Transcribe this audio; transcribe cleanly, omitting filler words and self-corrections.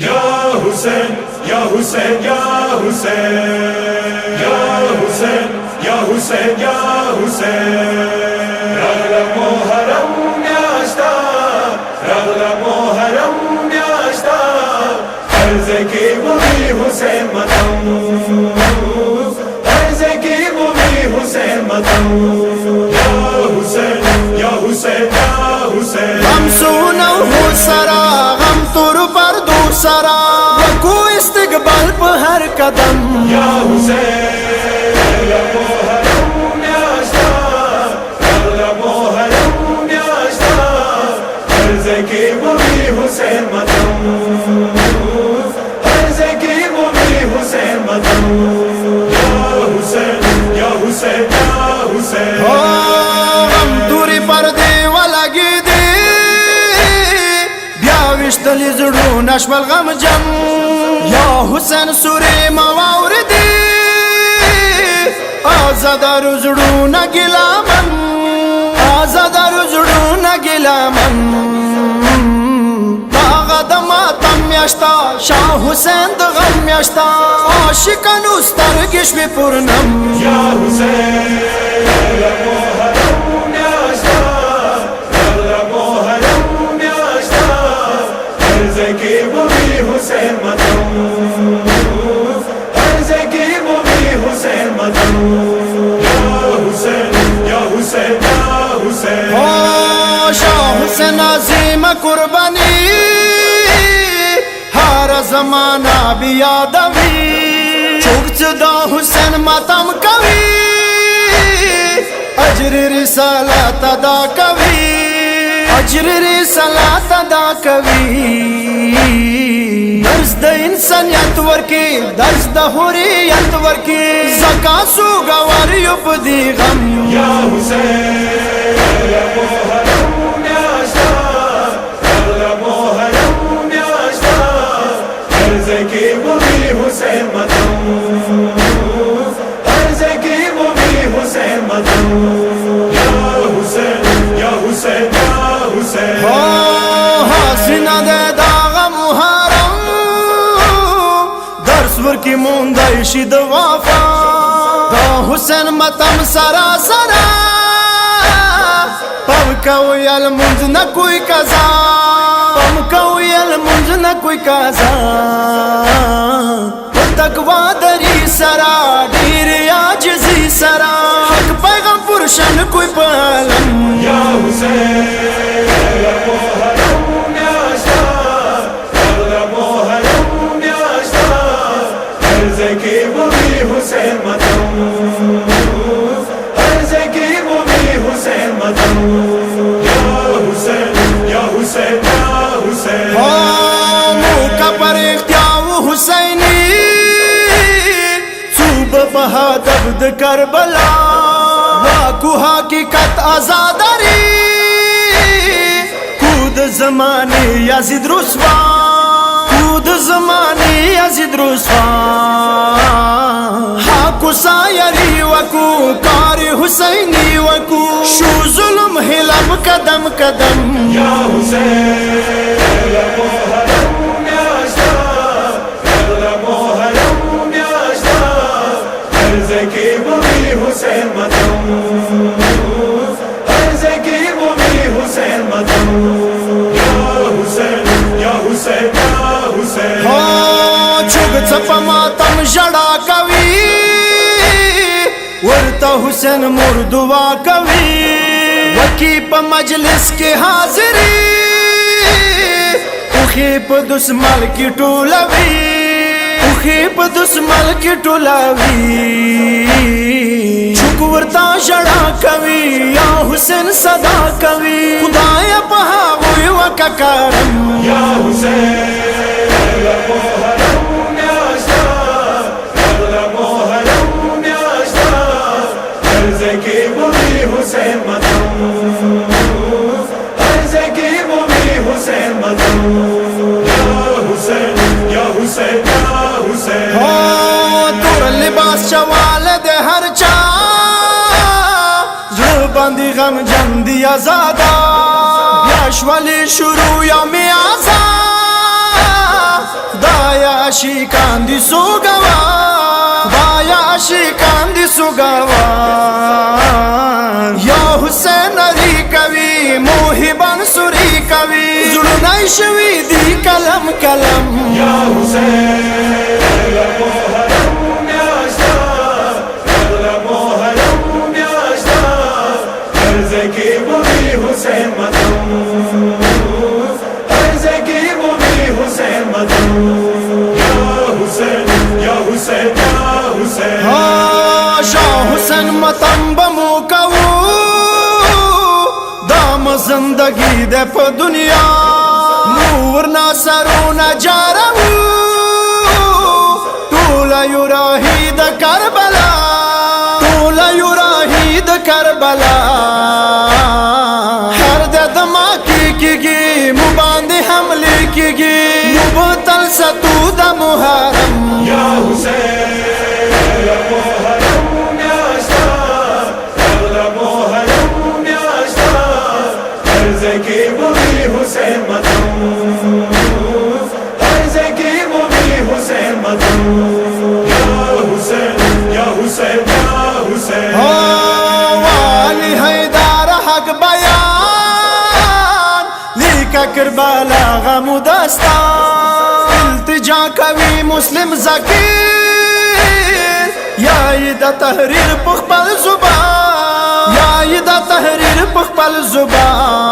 या हुसैन या हुसैन या हुसैन या हुसैन या हुसैन या हुसैन रगला मोहरम म्याश्ता रगला मोहरम म्याश्ता अर्ज़ की बुरी हुसैन मतम अर्ज़ की बुरी हुसैन मतम या हुसैन या हुसैन या हुसैन हम सुनो हो सरा हम तुर पर दूसरा को इस्तकबाल पर हर कदम या हुसैन रगला मोहरम म्याश्ता रगला मोहरम म्याश्ता अर्ज़ की बुरी हुसैन मतम अर्ज़ की बुरी हुसैन मतम या हुसैन या हुसैन या हुसैन हम तुरी पर देवा लगी दे ब्याविश्तली जुड़ू नशवल गम जम या हुसैन सुरे मवावर दे आज़ादार जुड़ू न गिलामन आज़ादार जुड़ू न गिलामन म्याश्ता शाह हुसैन द गम म्याश्ता आशिकन उस्तर गिश्वी पूर्णम या हुसैन रगला मोहरम म्याश्ता रगला मोहरम म्याश्ता अर्ज़ की बुरी हुसैन मतम अर्ज़ की बुरी हुसैन मतम या हुसैन या हुसैन या हुसैन शाह हुसैन अज़ीम कुर्बानी हर ज़माना भी यादवी चुगचदा हुसैन मातम कवि अजर रिसालत अदा कवि अजर रिसालत अदा कवि दर्ज द इंसानियत वर्की दर्ज द हुर्रियत वर्की ज़कासु गवार युपदी गम या हुसैन रगला मोहरम म्याश्ता रगला मोहरम म्याश्ता अर्ज़ की बुरी हुसैन मतम अर्ज़ की बुरी हुसैन मतम या हुसैन या हुसैन या हुसैन हासिना दे दाग मुहरम दर्स वर्की मुंदई शिद वाफा दा हुसैन मतम सरा सरा पम कौयल मुंज न कोई कज़ा पम कौयल मुंज न कोई कज़ा तकवा दरी सरा डीर आजिज़ी सरा हक पैगम पुरुषन कोई पलम या हुसैन रगला मोहरम म्याश्ता रगला मोहरम म्याश्ता अर्ज़ की बुरी हुसैन मतम अर्ज़ की बुरी हुसैन मतम या हुसैन या हुसैन या हुसैन मुका पर इख्तियार हुसैनी सूब बहादब द करबला वाकु हकीकत आज़ादारी कूद ज़माने यज़ीद रुस्वा कूद ज़माने यज़ीद रुस्वा हाकु सायरी वकु कारी हुसैनी वकु शू जुल्म हिलब कदम कदम या हुसैन रगला मोहरम म्याश्ता रगला मोहरम म्याश्ता अर्ज़ की बुरी हुसैन मतम अर्ज़ की बुरी हुसैन मतम या हुसैन या हुसैन या हुसैन चुग छप मातम जड़ा कवि वर्ता हुसैन मुर्दुआ कवि वकीप मजलिस के हाजिरी उखीप दुस्मल की टोलवी उखीप दुस्मल की टोलवी चुकवरता जड़ा कवि या हुसैन सदा कवि खुदाया पहा हुई वका करम या हुसैन रगला मोहरम म्याश्ता रगला मोहरम म्याश्ता अर्ज़ की बुरी हुसैन मतम अर्ज़ की बुरी हुसैन मतम या हुसैन या हुसैन या हुसैन तुर लिबास चवाल दे हर चा बंदी गम जम दिया ज़ादा यश वाली शुरू या में आजा आशिकान दी सुगवार, वाया आशिकान दी सुगवार। या हुसैन अली कवि मोहिबन सुरी कवि जुड़नाई शवी दी कलम कलम। या हुसैन मोहरम म्याश्ता, मोहरम म्याश्ता, अर्ज़ की बुरी हुसैन मतम, अर्ज़ की बुरी हुसैन मतम। या हुसैन या हुसैन या हुसैन। शाह हुसैन मतम बमू कवू दाम जिंदगी दे प दुनिया नूर ना सरू न जारऊ तूला युराहीद करबला, तूला युराहीद करबला। हर दे दमाकी की मुबांदे हमले की मुबतल सतूद मुहरम। या हुसैन मोहरम म्याश्ता, मोहरम म्याश्ता, अर्ज़ की बुरी हुसैन मतम, अर्ज़ की बुरी हुसैन मतम। या हुसैन या हुसैन या हुसैन। वाली हैदर हक बयान लिखा करबला गम दस्तान, इल्तिजा कवि मुस्लिम ज़कीर या इदा तहरीर पुख्पल जुबान, या इदा तहरीर पुख्पल जुबान।